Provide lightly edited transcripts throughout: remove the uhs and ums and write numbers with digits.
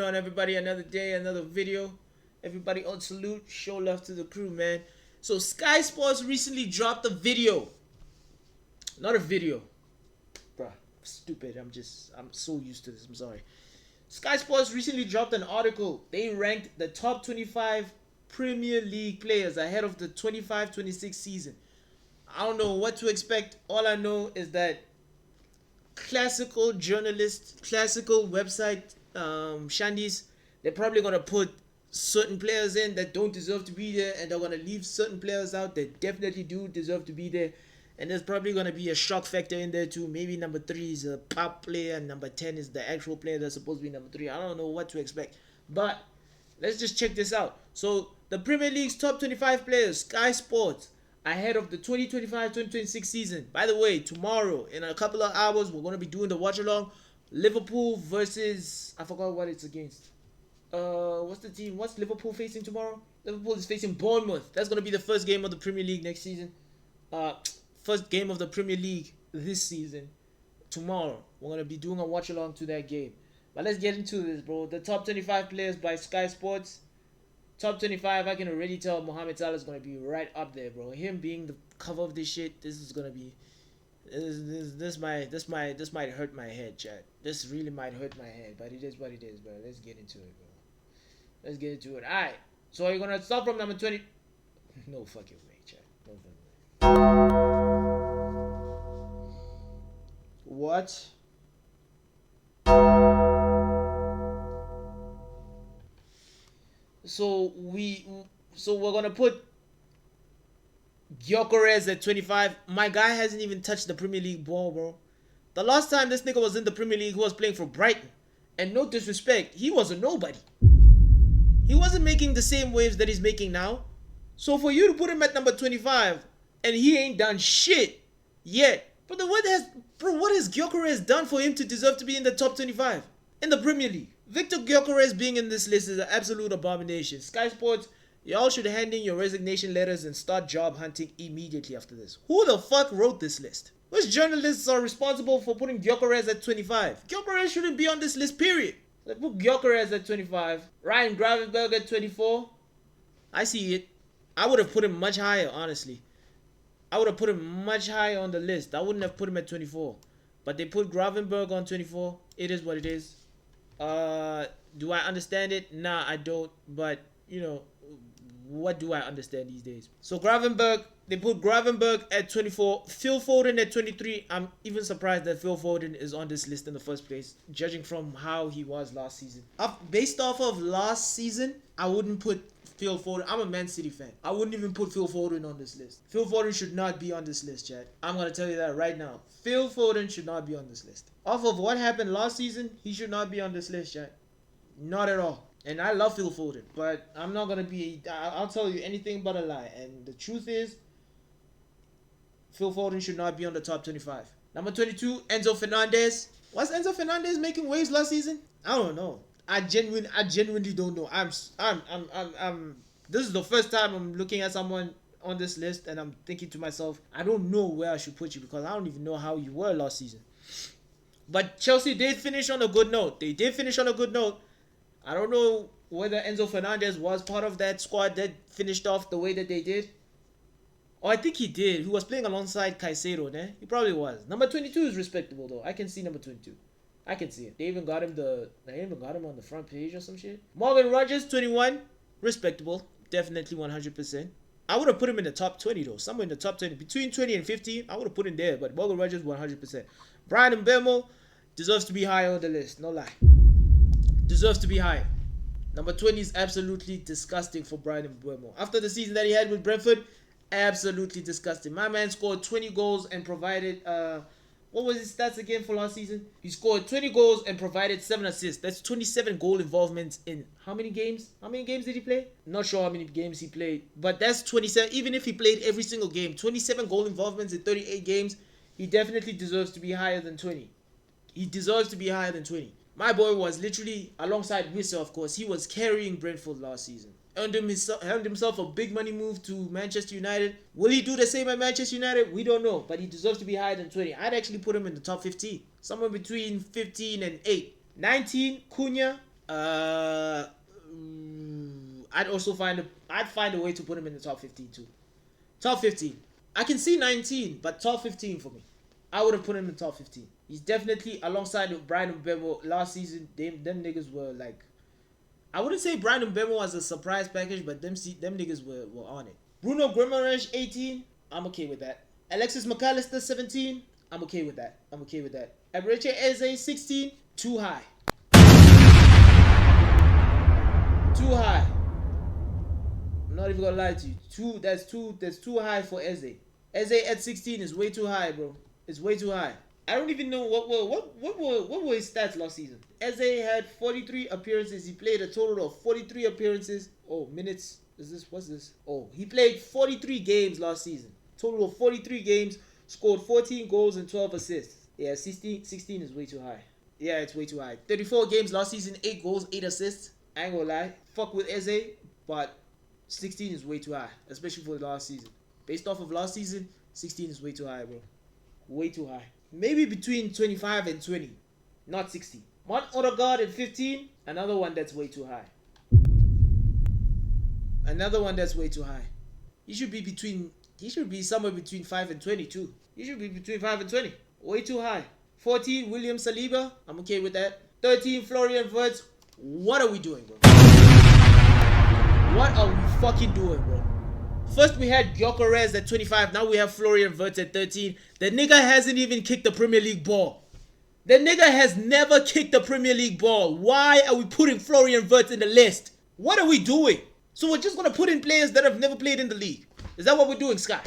on, everybody? Another day, another video. Everybody on salute. Show love to the crew, man. So Sky Sports recently dropped a video. Not a video. Bruh, stupid. I'm so used to this. I'm sorry. Sky Sports recently dropped an article. They ranked the top 25 Premier League players ahead of the 25-26 season. I don't know what to expect. All I know is that classical journalists, classical website shandies, they're probably gonna put certain players in that don't deserve to be there, and they're gonna leave certain players out that definitely do deserve to be there. And there's probably gonna be a shock factor in there too. Maybe number 3 is a pop player, and number 10 is the actual player that's supposed to be number 3. I don't know what to expect, but let's just check this out. So the Premier League's top 25 players, Sky Sports, ahead of the 2025-2026 season. By the way, tomorrow, in a couple of hours, we're going to be doing the watch along. Liverpool versus, I forgot what it's against. What's the team? What's Liverpool facing tomorrow? Liverpool is facing Bournemouth. That's going to be the first game of the Premier League next season. First game of the Premier League this season. Tomorrow, we're going to be doing a watch along to that game. But let's get into this, bro. The top 25 players by Sky Sports. Top 25, I can already tell Mohamed Salah is going to be right up there, bro. Him being the cover of this shit, this is going to be... This might hurt my head, chat. This really might hurt my head, but it is what it is, bro. Let's get into it, bro. Let's get into it. Alright, so you're going to start from number 20... No fucking way, chat. No fucking way. What? So we're gonna put Gyökeres at 25. My guy hasn't even touched the Premier League ball, bro. The last time this nigga was in the Premier League, he was playing for Brighton. And no disrespect, he was a nobody. He wasn't making the same waves that he's making now. So for you to put him at number 25 and he ain't done shit yet. But what has Gyökeres done for him to deserve to be in the top 25 in the Premier League? Victor Gyökeres being in this list is an absolute abomination. Sky Sports, y'all should hand in your resignation letters and start job hunting immediately after this. Who the fuck wrote this list? Which journalists are responsible for putting Gyökeres at 25? Gyökeres shouldn't be on this list, period. Let's put Gyökeres at 25. Ryan Gravenberg at 24. I see it. I would have put him much higher, honestly. I would have put him much higher on the list. I wouldn't have put him at 24. But they put Gravenberg on 24. It is what it is. Do I understand it? Nah, I don't. But, you know, what do I understand these days? So Gravenberg, they put Gravenberg at 24. Phil Foden at 23. I'm even surprised that Phil Foden is on this list in the first place, judging from how he was last season. Based off of last season, I wouldn't put Phil Foden. I'm a Man City fan. I wouldn't even put Phil Foden on this list. Phil Foden should not be on this list, chat. I'm going to tell you that right now. Phil Foden should not be on this list. Off of what happened last season, he should not be on this list, chat. Not at all. And I love Phil Foden, but I'm not going to be... I'll tell you anything but a lie. And the truth is, Phil Foden should not be on the top 25. Number 22, Enzo Fernandez. Was Enzo Fernandez making waves last season? I don't know. I genuinely don't know. This is the first time I'm looking at someone on this list and I'm thinking to myself, I don't know where I should put you because I don't even know how you were last season. But Chelsea did finish on a good note. They did finish on a good note. I don't know whether Enzo Fernandez was part of that squad that finished off the way that they did. Oh, I think he did. He was playing alongside Caicedo, né? He probably was. Number 22 is respectable though. I can see number 22. I can see it. They even got him on the front page or some shit. Morgan Rogers, 21. Respectable. Definitely 100%. I would have put him in the top 20 though. Somewhere in the top 20. Between 20 and 15, I would have put him there. But Morgan Rogers, 100%. Brian Mbeumo deserves to be higher on the list. No lie. Deserves to be higher. Number 20 is absolutely disgusting for Brian Mbeumo. After the season that he had with Brentford, absolutely disgusting. My man scored 20 goals and provided... what was his stats again for last season? He scored 20 goals and provided 7 assists. That's 27 goal involvements in how many games? How many games did he play? Not sure how many games he played. But that's 27. Even if he played every single game, 27 goal involvements in 38 games, he definitely deserves to be higher than 20. He deserves to be higher than 20. My boy was literally, alongside Wissa, of course, he was carrying Brentford last season. Earned himself a big money move to Manchester United. Will he do the same at Manchester United? We don't know, but he deserves to be higher than 20. I'd actually put him in the top 15. Somewhere between 15 and 8. 19, Cunha. Uh, I'd find a way to put him in the top 15 too. Top 15. I can see 19, but top 15 for me. I would have put him in the top 15. He's definitely alongside with Brian Mbemo last season. Them niggas were like, I wouldn't say Brian Mbemo was a surprise package, but them niggas were on it. Bruno Guimaraes 18. I'm okay with that. Alexis McAllister 17. I'm okay with that. I'm okay with that. Eberechi Eze 16. Too high. Too high. I'm not even gonna lie to you. That's too high for Eze. Eze at 16 is way too high, bro. It's way too high. I don't even know what were his stats last season. Eze had 43 appearances. He played a total of 43 appearances. Oh, minutes. What's this? Oh, he played 43 games last season. Total of 43 games. Scored 14 goals and 12 assists. Yeah, 16 is way too high. Yeah, it's way too high. 34 games last season, 8 goals, 8 assists. I ain't gonna lie. Fuck with Eze, but 16 is way too high, especially for the last season. Based off of last season, 16 is way too high, bro. Way too high. Maybe between 25 and 20, not 60. One Odegaard at 15, another one that's way too high. Another one that's way too high. He should be somewhere between 5 and 20 too. He should be between 5 and 20. Way too high. 14, William Saliba. I'm okay with that. 13, Florian Wirtz. What are we doing, bro? What are we fucking doing, bro? First we had Gyökeres at 25. Now we have Florian Wirtz at 13. The nigga hasn't even kicked the Premier League ball. The nigga has never kicked the Premier League ball. Why are we putting Florian Wirtz in the list? What are we doing? So we're just going to put in players that have never played in the league. Is that what we're doing, Sky?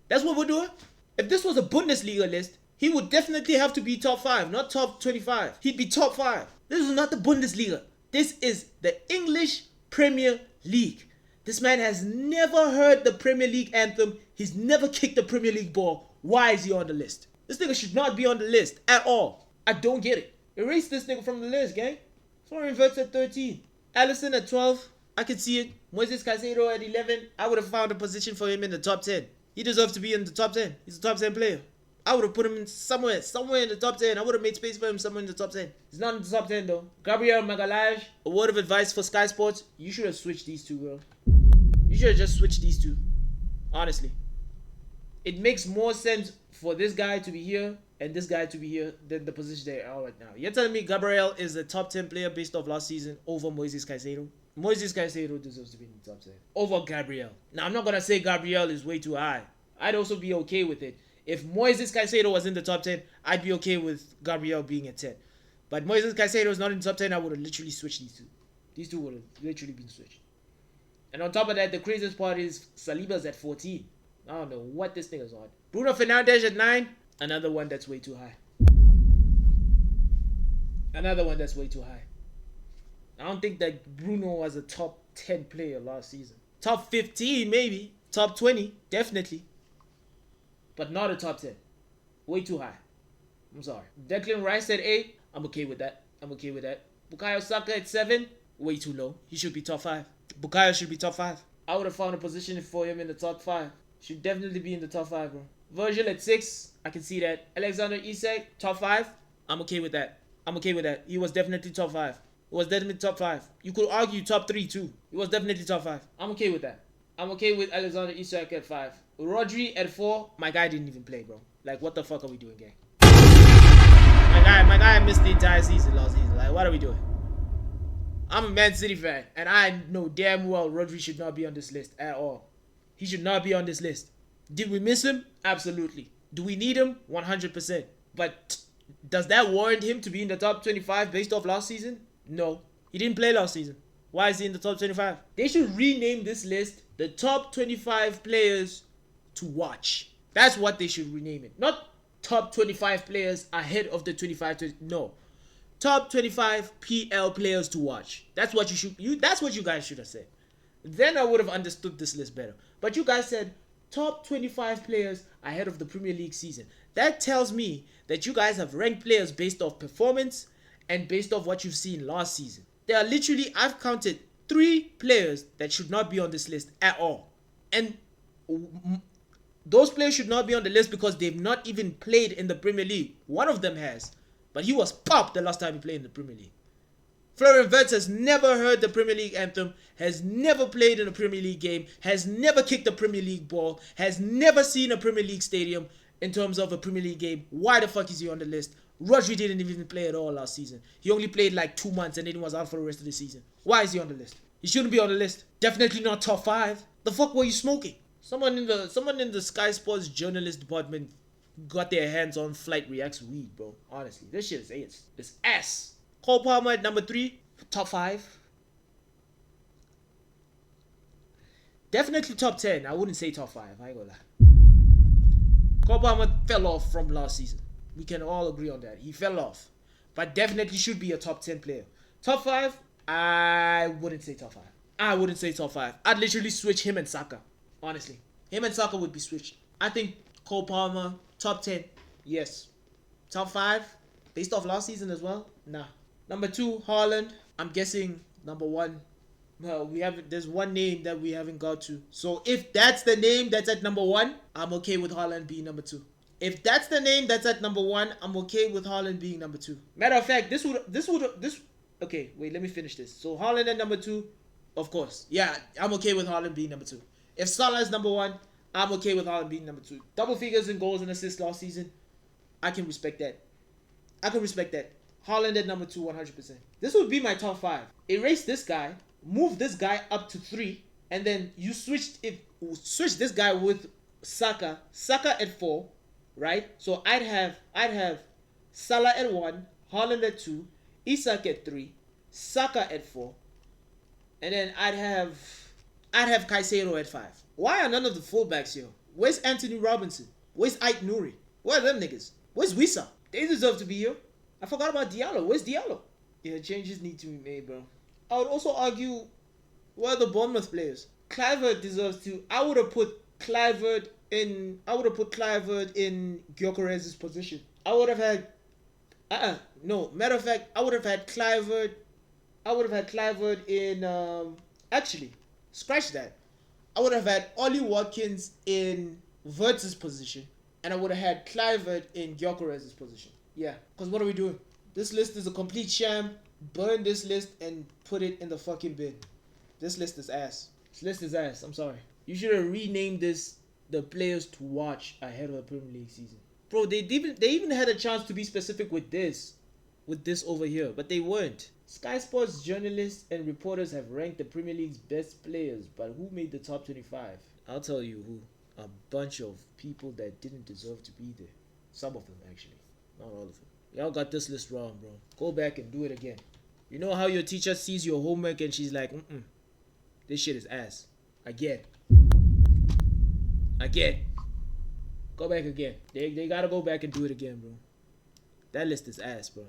That's what we're doing? If this was a Bundesliga list, he would definitely have to be top 5, not top 25. He'd be top 5. This is not the Bundesliga. This is the English Premier League. This man has never heard the Premier League anthem. He's never kicked the Premier League ball. Why is he on the list? This nigga should not be on the list at all. I don't get it. Erase this nigga from the list, gang. Florian Wirtz at 13. Alisson at 12. I can see it. Moises Caicedo at 11. I would have found a position for him in the top 10. He deserves to be in the top 10. He's a top 10 player. I would have put him in somewhere in the top 10. I would have made space for him somewhere in the top 10. He's not in the top 10 though. Gabriel Magalhaes, a word of advice for Sky Sports. You should have switched these two, bro. You should have just switched these two. Honestly. It makes more sense for this guy to be here and this guy to be here than the position they are right now. You're telling me Gabriel is a top 10 player based off last season over Moises Caicedo? Moises Caicedo deserves to be in the top 10 over Gabriel. Now, I'm not going to say Gabriel is way too high. I'd also be okay with it. If Moises Caicedo was in the top 10, I'd be okay with Gabriel being at 10. But Moises Caicedo is not in the top 10, I would have literally switched these two. These two would have literally been switched. And on top of that, the craziest part is Saliba's at 14. I don't know what this nigga's on. Bruno Fernandes at 9. Another one that's way too high. Another one that's way too high. I don't think that Bruno was a top 10 player last season. Top 15 maybe. Top 20 definitely. But not a top 10. Way too high. I'm sorry. Declan Rice at 8. I'm okay with that. I'm okay with that. Bukayo Saka at 7. Way too low. He should be top 5. Bukayo should be top 5. I would have found a position for him in the top 5. Should definitely be in the top 5, bro. Virgil at 6. I can see that. Alexander Isak, top 5. I'm okay with that. I'm okay with that. He was definitely top 5. He was definitely top 5. You could argue top 3 too. He was definitely top 5. I'm okay with that. I'm okay with Alexander Isak at 5. Rodri at 4. My guy didn't even play, bro. Like, what the fuck are we doing, gang? My guy missed the entire season last season. Like, what are we doing? I'm a Man City fan, and I know damn well Rodri should not be on this list at all. He should not be on this list. Did we miss him? Absolutely. Do we need him? 100%. But does that warrant him to be in the top 25 based off last season? No. He didn't play last season. Why is he in the top 25? They should rename this list the top 25 players to watch. That's what they should rename it. Not top 25 players ahead of the 25. No. Top 25 PL players to watch. That's what that's what you guys should have said. Then I would have understood this list better. But you guys said top 25 players ahead of the Premier League season. That tells me that you guys have ranked players based off performance and based off what you've seen last season. There are literally, I've counted 3 players that should not be on this list at all. And those players should not be on the list because they've not even played in the Premier League. One of them has. But he was popped the last time he played in the Premier League. Florian Wirtz has never heard the Premier League anthem, has never played in a Premier League game, has never kicked a Premier League ball, has never seen a Premier League stadium in terms of a Premier League game. Why the fuck is he on the list? Rodri didn't even play at all last season. He only played like 2 months and then he was out for the rest of the season. Why is he on the list? He shouldn't be on the list. Definitely not top 5. The fuck were you smoking? Someone in the Sky Sports journalist department got their hands on Flight Reacts weed, bro. Honestly, this shit is it's ass. Cole Palmer at number 3, top 5. Definitely top 10. I wouldn't say top 5. I ain't gonna lie. Cole Palmer fell off from last season. We can all agree on that. He fell off. But definitely should be a top 10 player. Top 5, I wouldn't say top 5. I wouldn't say top 5. I'd literally switch him and Saka. Honestly. Him and Saka would be switched. I think Cole Palmer, top 10. Yes. Top 5, based off last season as well? Nah. Number 2, Haaland. I'm guessing number 1. Well, there's one name that we haven't got to. So if that's the name that's at number 1, I'm okay with Haaland being number 2. If that's the name that's at number 1, I'm okay with Haaland being number 2. Matter of fact, this okay, wait, let me finish this. So Haaland at number 2, of course. Yeah, I'm okay with Haaland being number 2. If Salah is number 1, I'm okay with Haaland being number 2. Double figures in goals and assists last season. I can respect that. Haaland at number 2, 100%. This would be my top 5. Erase this guy, move this guy up to 3, and then you switch this guy with Saka at 4, right? So I'd have Salah at 1, Haaland at 2, Isak at 3, Saka at 4, and then I'd have Caicedo at 5. Why are none of the fullbacks here? Where's Anthony Robinson? Where's Ait Nouri? Where are them niggas? Where's Wissa? They deserve to be here. I forgot about Diallo. Where's Diallo? Yeah, changes need to be made, bro. I would also argue, where are the Bournemouth players? Kluivert deserves to. I would have put Kluivert in Gyökeres's position. I would have had. No. Matter of fact, I would have had Kluivert. In. Actually, scratch that. I would have had Ollie Watkins in Wirtz's position, and I would have had Kluivert in Gyökeres's position. Yeah, because what are we doing? This list is a complete sham. Burn this list and put it in the fucking bin. This list is ass. I'm sorry. You should have renamed this the players to watch ahead of the Premier League season. Bro, they even had a chance to be specific with this over here, but they weren't. Sky Sports journalists and reporters have ranked the Premier League's best players, but who made the top 25? I'll tell you who. A bunch of people that didn't deserve to be there. Some of them, actually. Not all of them. Y'all got this list wrong, bro. Go back and do it again. You know how your teacher sees your homework and she's like, this shit is ass. Again. Go back again. They gotta go back and do it again, bro. That list is ass, bro.